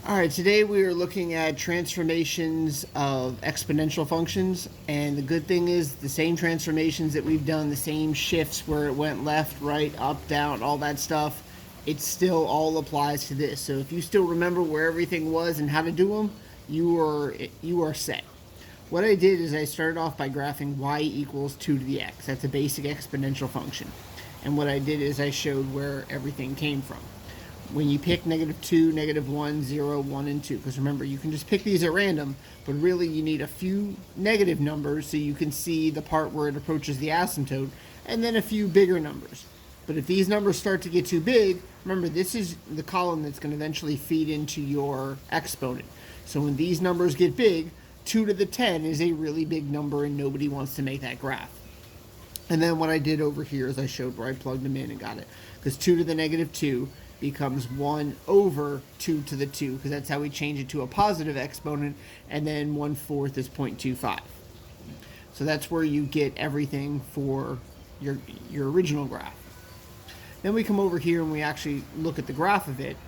All right, today we are looking at transformations of exponential functions, and the good thing is the same transformations that we've done, the same shifts where it went left, right, up, down, all that stuff, it still all applies to this. So if you still remember where everything was and how to do them, you are set. What I did is I started off by graphing y equals 2 to the x. That's a basic exponential function. And what I did is I showed where everything came from. When you pick -2, -1, 0, 1, and 2, because remember, you can just pick these at random, but really you need a few negative numbers so you can see the part where it approaches the asymptote, and then a few bigger numbers. But if these numbers start to get too big, remember, this is the column that's going to eventually feed into your exponent. So when these numbers get big, 2 to the 10 is a really big number, and nobody wants to make that graph. And then what I did over here is I showed where I plugged them in and got it. Because 2 to the -2 becomes 1 over 2 to the 2, because that's how we change it to a positive exponent, and then 1/4 is 0.25. So that's where you get everything for your original graph. Then we come over here and we actually look at the graph of it,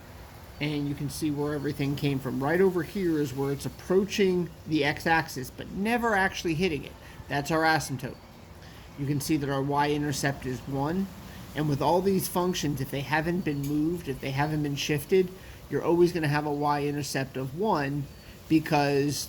and you can see where everything came from. Right over here is where it's approaching the x-axis, but never actually hitting it. That's our asymptote. You can see that our y-intercept is 1. And with all these functions, if they haven't been moved, if they haven't been shifted, you're always going to have a y-intercept of 1, because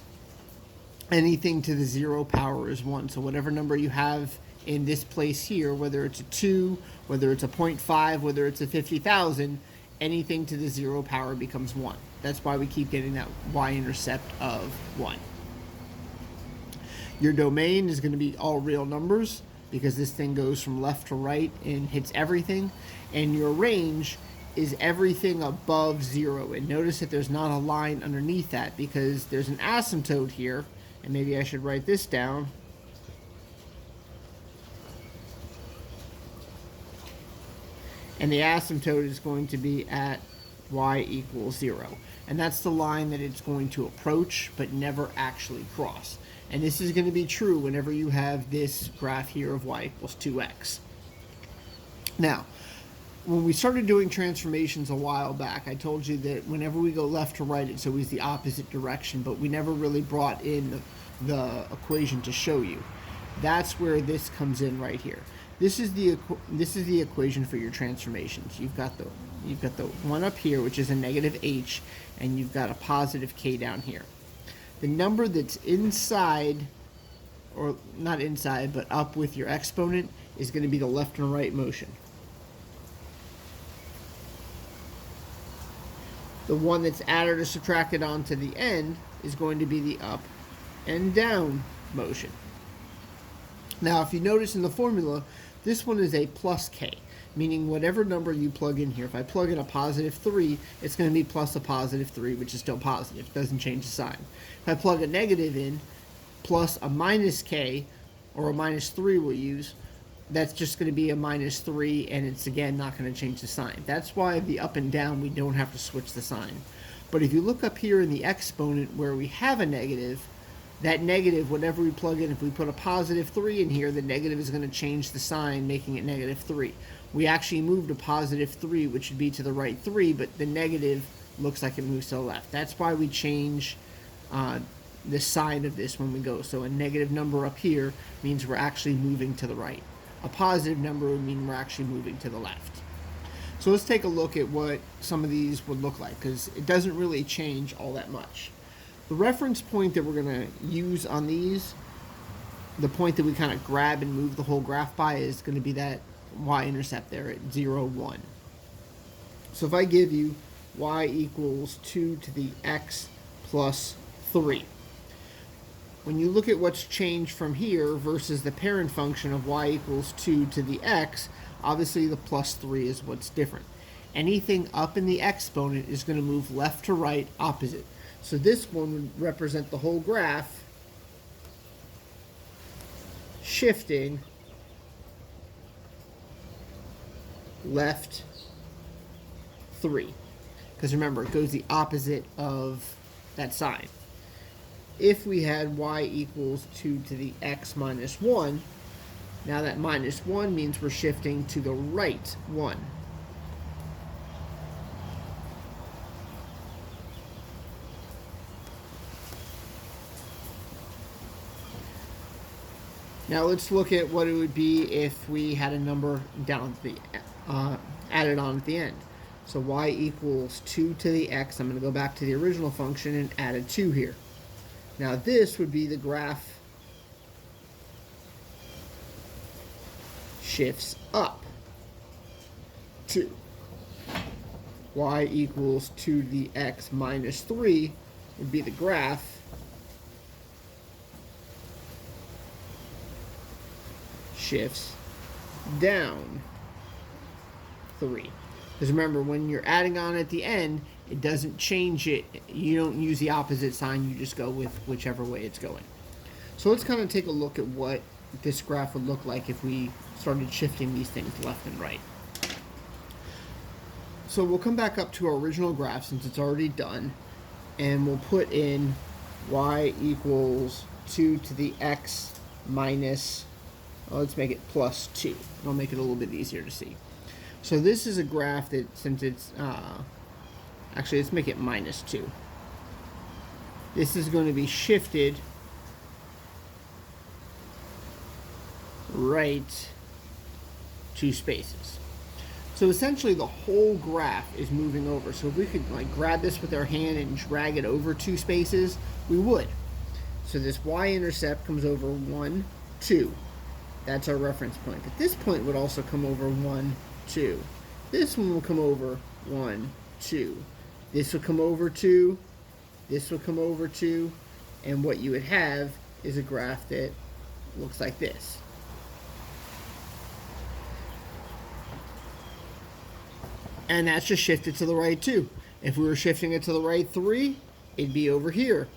anything to the 0 power is 1. So whatever number you have in this place here, whether it's a 2, whether it's a 0.5, whether it's a 50,000, anything to the 0 power becomes 1. That's why we keep getting that y-intercept of 1. Your domain is going to be all real numbers, because this thing goes from left to right and hits everything. And your range is everything above 0. And notice that there's not a line underneath that, because there's an asymptote here. And maybe I should write this down. And the asymptote is going to be at y equals 0. And that's the line that it's going to approach but never actually cross. And this is going to be true whenever you have this graph here of y equals 2x. Now, when we started doing transformations a while back, I told you that whenever we go left to right, it's always the opposite direction, but we never really brought in the equation to show you. That's where this comes in right here. This is the equation for your transformations. You've got the one up here, which is a -h, and you've got a positive k down here. The number that's inside, or not inside, but up with your exponent, is going to be the left and right motion. The one that's added or subtracted onto the end is going to be the up and down motion. Now, if you notice in the formula, this one is a plus k, meaning whatever number you plug in here, if I plug in a +3, it's going to be plus a +3, which is still positive. It doesn't change the sign. If I plug a negative in, plus a -k, or a -3 we'll use, that's just going to be a -3, and it's, again, not going to change the sign. That's why the up and down, we don't have to switch the sign. But if you look up here in the exponent where we have a negative, that negative, whatever we plug in, if we put a +3 in here, the negative is going to change the sign, making it -3. We actually moved a +3, which would be to the right 3, but the negative looks like it moves to the left. That's why we change the sign of this when we go. So a negative number up here means we're actually moving to the right. A positive number would mean we're actually moving to the left. So let's take a look at what some of these would look like, because it doesn't really change all that much. The reference point that we're going to use on these, the point that we kind of grab and move the whole graph by, is going to be that y-intercept there at 0, 1. So if I give you y equals 2 to the x plus 3, when you look at what's changed from here versus the parent function of y equals 2 to the x, obviously the +3 is what's different. Anything up in the exponent is going to move left to right opposite. So this one would represent the whole graph shifting left 3. Because remember, it goes the opposite of that sign. If we had y equals 2 to the x minus 1, now that minus 1 means we're shifting to the right 1. Now let's look at what it would be if we had a number down at the added on at the end. So y equals 2 to the x. I'm going to go back to the original function and add a 2 here. Now this would be the graph shifts up. 2. Y equals 2 to the x minus 3 would be the graph shifts down 3. Because remember, when you're adding on at the end, it doesn't change it. You don't use the opposite sign. You just go with whichever way it's going. So let's kind of take a look at what this graph would look like if we started shifting these things left and right. So we'll come back up to our original graph since it's already done, and we'll put in y equals 2 to the x minus, well, let's make it plus 2. It'll make it a little bit easier to see. So this is a graph that, since it's, actually let's make it minus 2. This is going to be shifted right 2 spaces. So essentially the whole graph is moving over. So if we could like grab this with our hand and drag it over 2 spaces, we would. So this y-intercept comes over 1, 2. That's our reference point. But this point would also come over 1, 2. This one will come over 1, 2. This will come over 2. This will come over 2. And what you would have is a graph that looks like this. And that's just shifted to the right 2. If we were shifting it to the right 3, it'd be over here.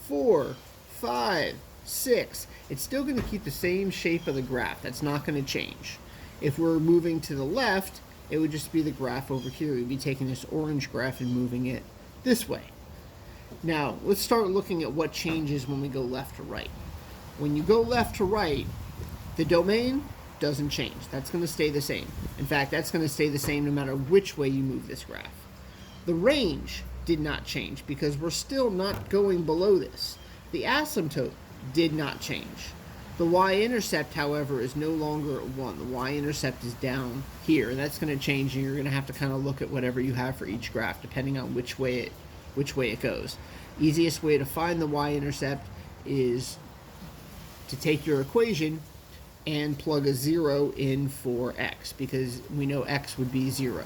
4, 5, 6. It's still going to keep the same shape of the graph. That's not going to change. If we're moving to the left, it would just be the graph over here. We'd be taking this orange graph and moving it this way. Now, let's start looking at what changes when we go left to right. When you go left to right, the domain doesn't change. That's going to stay the same. In fact, that's going to stay the same no matter which way you move this graph. The range did not change because we're still not going below this. The asymptote did not change. The y-intercept, however, is no longer at 1. The y-intercept is down here, and that's going to change, and you're going to have to kind of look at whatever you have for each graph, depending on which way it goes. Easiest way to find the y-intercept is to take your equation and plug a 0 in for x, because we know x would be 0.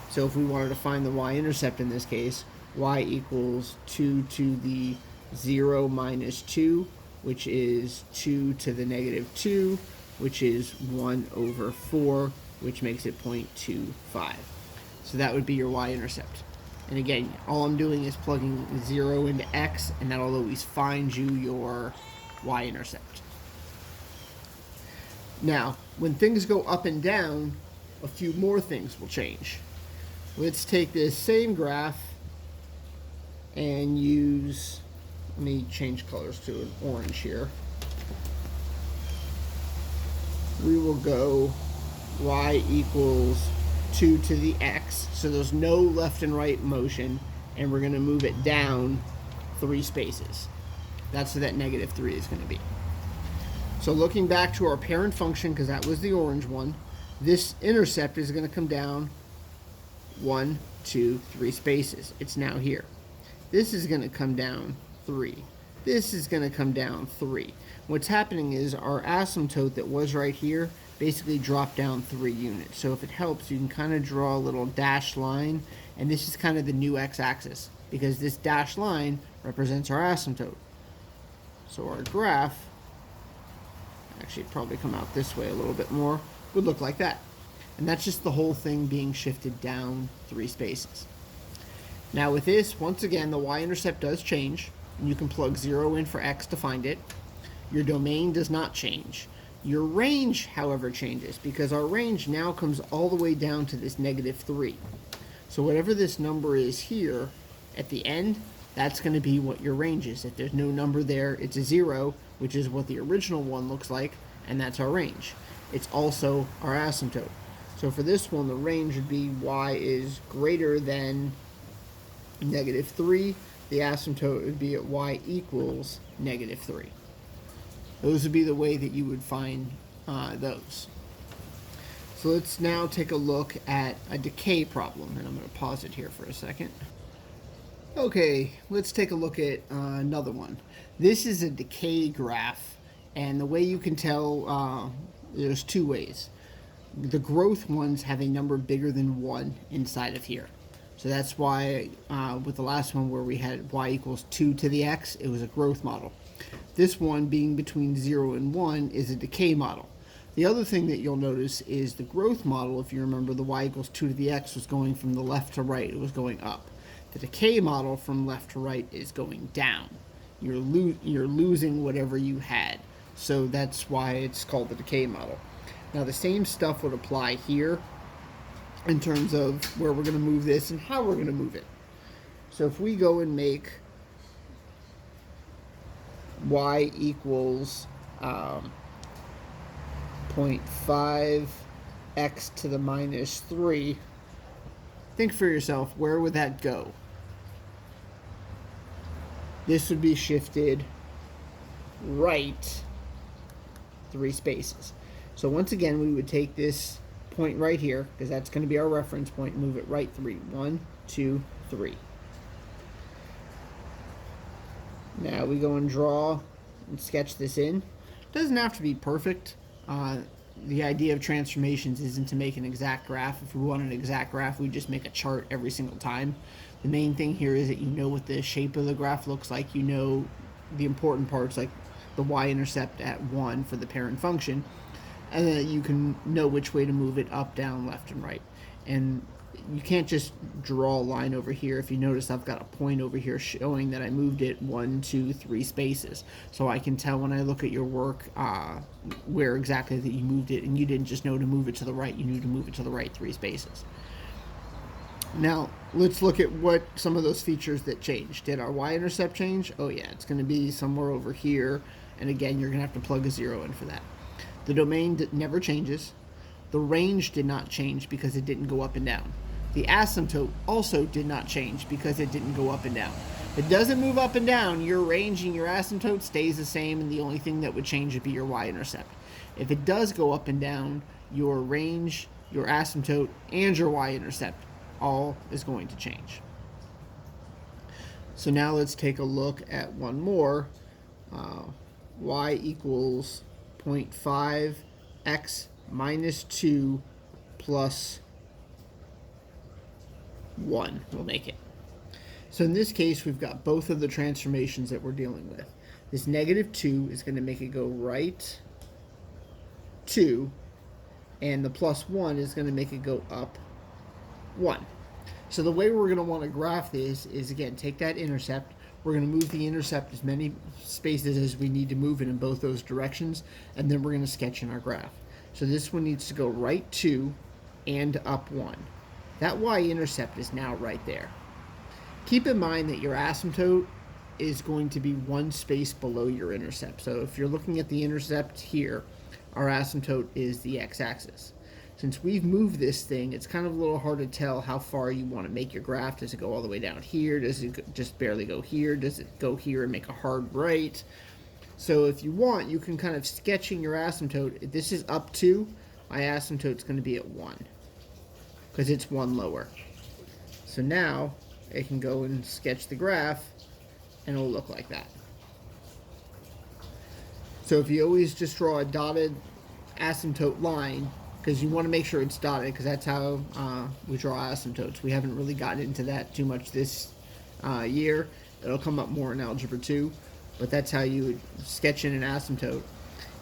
So if we wanted to find the y-intercept in this case, y equals 2 to the 0 minus 2, which is 2 to the negative 2, which is 1 over 4, which makes it 0.25. So that would be your y-intercept. And again, all I'm doing is plugging 0 into x, and that'll always find you your y-intercept. Now, when things go up and down, a few more things will change. Let's take this same graph and use, let me change colors to an orange here. We will go y equals 2 to the x, so there's no left and right motion, and we're going to move it down 3 spaces. That's what that negative 3 is going to be. So looking back to our parent function, because that was the orange one, this intercept is going to come down 1, 2, 3 spaces. It's now here. This is going to come down 3. This is going to come down 3. What's happening is our asymptote that was right here basically dropped down 3 units. So if it helps, you can kind of draw a little dashed line, and this is kind of the new x-axis, because this dashed line represents our asymptote. So our graph, actually probably come out this way a little bit more, would look like that. And that's just the whole thing being shifted down 3 spaces. Now with this, once again, the y-intercept does change, and you can plug 0 in for x to find it. Your domain does not change. Your range, however, changes, because our range now comes all the way down to this negative 3. So whatever this number is here at the end, that's going to be what your range is. If there's no number there, it's a 0, which is what the original one looks like, and that's our range. It's also our asymptote. So for this one, the range would be y is greater than negative 3. The asymptote would be at y equals negative 3. Those would be the way that you would find those. So let's now take a look at a decay problem, and I'm going to pause it here for a second. Okay, let's take a look at another one. This is a decay graph, and the way you can tell, there's two ways. The growth ones have a number bigger than 1 inside of here. So that's why with the last one where we had y equals 2 to the x, it was a growth model. This one being between 0 and 1 is a decay model. The other thing that you'll notice is the growth model, if you remember, the y equals 2 to the x was going from the left to right. It was going up. The decay model from left to right is going down. You're losing whatever you had. So that's why it's called the decay model. Now the same stuff would apply here in terms of where we're going to move this and how we're going to move it. So if we go and make y equals 0.5 x to the minus 3, think for yourself, where would that go? This would be shifted right 3 spaces. So once again, we would take this point right here, because that's going to be our reference point, and move it right 3. 1, 2, 3. Now we go and draw and sketch this in. It doesn't have to be perfect. The idea of transformations isn't to make an exact graph. If we want an exact graph, we just make a chart every single time. The main thing here is that you know what the shape of the graph looks like. You know the important parts, like the y-intercept at 1 for the parent function, and then you can know which way to move it up, down, left, and right. And you can't just draw a line over here. If you notice, I've got a point over here showing that I moved it 1, 2, 3 spaces. So I can tell when I look at your work where exactly that you moved it, and you didn't just know to move it to the right, you knew to move it to the right 3 spaces. Now, let's look at what some of those features that changed. Did our y-intercept change? Oh yeah, it's going to be somewhere over here, and again, you're going to have to plug a 0 in for that. The domain never changes. The range did not change because it didn't go up and down. The asymptote also did not change because it didn't go up and down. If it doesn't move up and down, your range and your asymptote stays the same, and the only thing that would change would be your y-intercept. If it does go up and down, your range, your asymptote, and your y-intercept all is going to change. So now let's take a look at one more. Y equals 0.5 x minus 2 plus 1 will make it. So in this case, we've got both of the transformations that we're dealing with. This negative 2 is going to make it go right 2, and the plus 1 is going to make it go up 1. So the way we're going to want to graph this is, again, take that intercept. We're going to move the intercept as many spaces as we need to move it in both those directions, and then we're going to sketch in our graph. So this one needs to go right 2 and up 1. That y-intercept is now right there. Keep in mind that your asymptote is going to be 1 space below your intercept. So if you're looking at the intercept here, our asymptote is the x-axis. Since we've moved this thing, it's kind of a little hard to tell how far you want to make your graph. Does it go all the way down here? Does it just barely go here? Does it go here and make a hard right? So if you want, you can kind of sketch in your asymptote. If this is up 2, my asymptote's going to be at 1 because it's 1 lower. So now I can go and sketch the graph, and it'll look like that. So if you always just draw a dotted asymptote line, because you want to make sure it's dotted, because that's how we draw asymptotes. We haven't really gotten into that too much this year. It'll come up more in Algebra 2, but that's how you would sketch in an asymptote.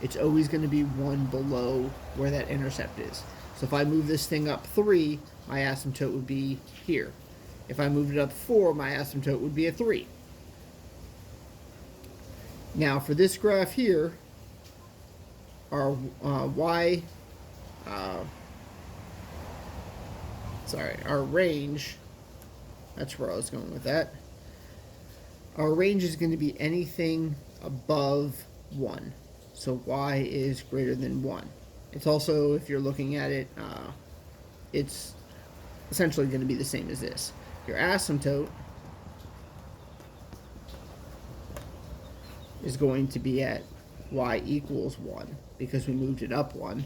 It's always going to be 1 below where that intercept is. So if I move this thing up 3, my asymptote would be here. If I moved it up 4, my asymptote would be a 3. Now for this graph here, our our range, that's where I was going with that. Our range is going to be anything above 1. So y is greater than 1. It's also, if you're looking at it, it's essentially going to be the same as this. Your asymptote is going to be at y equals 1 because we moved it up 1.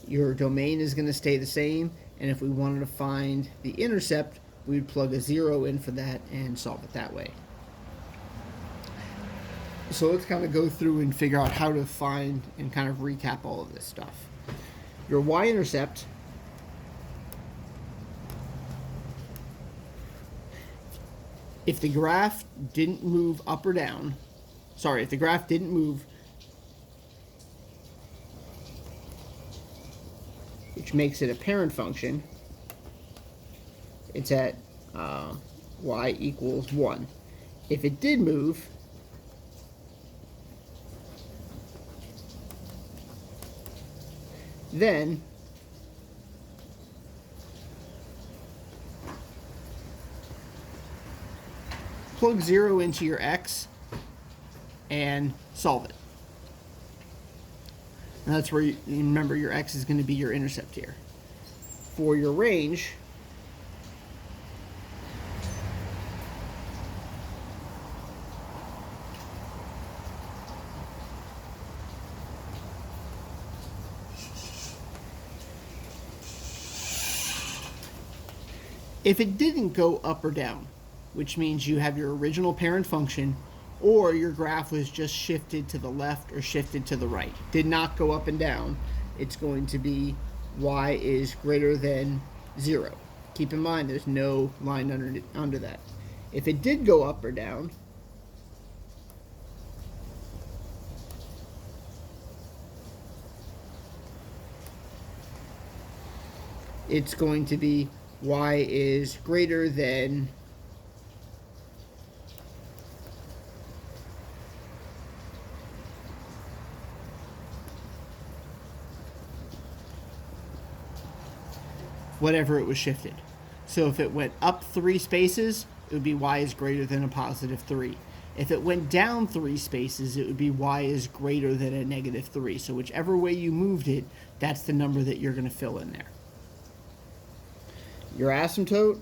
Your domain is going to stay the same, and if we wanted to find the intercept, we'd plug a 0 in for that and solve it that way. So let's kind of go through and figure out how to find and kind of recap all of this stuff. Your y-intercept if the graph didn't move up or down, if the graph didn't move, which makes it a parent function, it's at y equals 1. If it did move, then plug 0 into your x and solve it. And that's where you remember your x is going to be your intercept here. For your range, if it didn't go up or down, which means you have your original parent function, or your graph was just shifted to the left or shifted to the right, did not go up and down, it's going to be y is greater than 0. Keep in mind there's no line under that. If it did go up or down, it's going to be y is greater than whatever it was shifted. So if it went up 3 spaces, it would be y is greater than a positive 3. If it went down 3 spaces, it would be y is greater than a negative 3. So whichever way you moved it, that's the number that you're going to fill in there. Your asymptote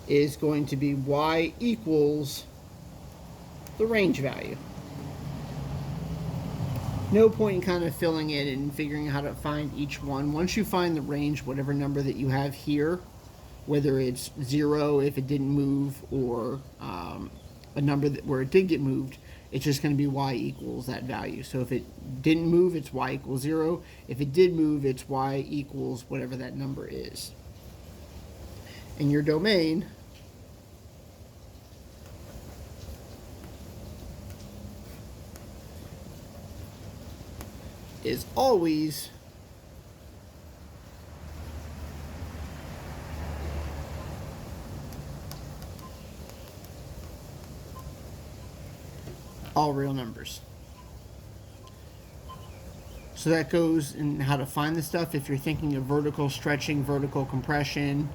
is going to be y equals the range value. No point in kind of filling in and figuring out how to find each one. Once you find the range, whatever number that you have here, whether it's 0 if it didn't move, or a number where it did get moved, it's just going to be y equals that value. So if it didn't move, it's y equals 0. If it did move, it's y equals whatever that number is. And your domain is always all real numbers. So that goes in how to find the stuff. If you're thinking of vertical stretching, vertical compression,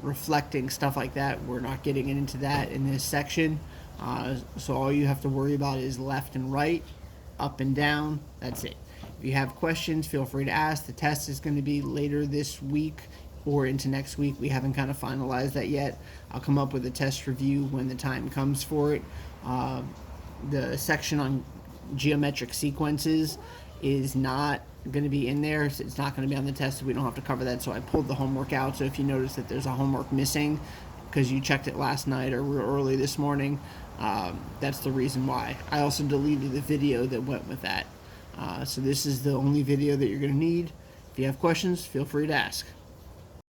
reflecting, stuff like that, we're not getting into that in this section. So all you have to worry about is left and right, up and down. That's it. If you have questions, feel free to ask. The test is going to be later this week or into next week. We haven't kind of finalized that yet. I'll come up with a test review when the time comes for it. The section on geometric sequences is not going to be in there. So it's not going to be on the test, so we don't have to cover that. So I pulled the homework out. So if you notice that there's a homework missing because you checked it last night or real early this morning, that's the reason why. I also deleted the video that went with that. So this is the only video that you're going to need. If you have questions, feel free to ask.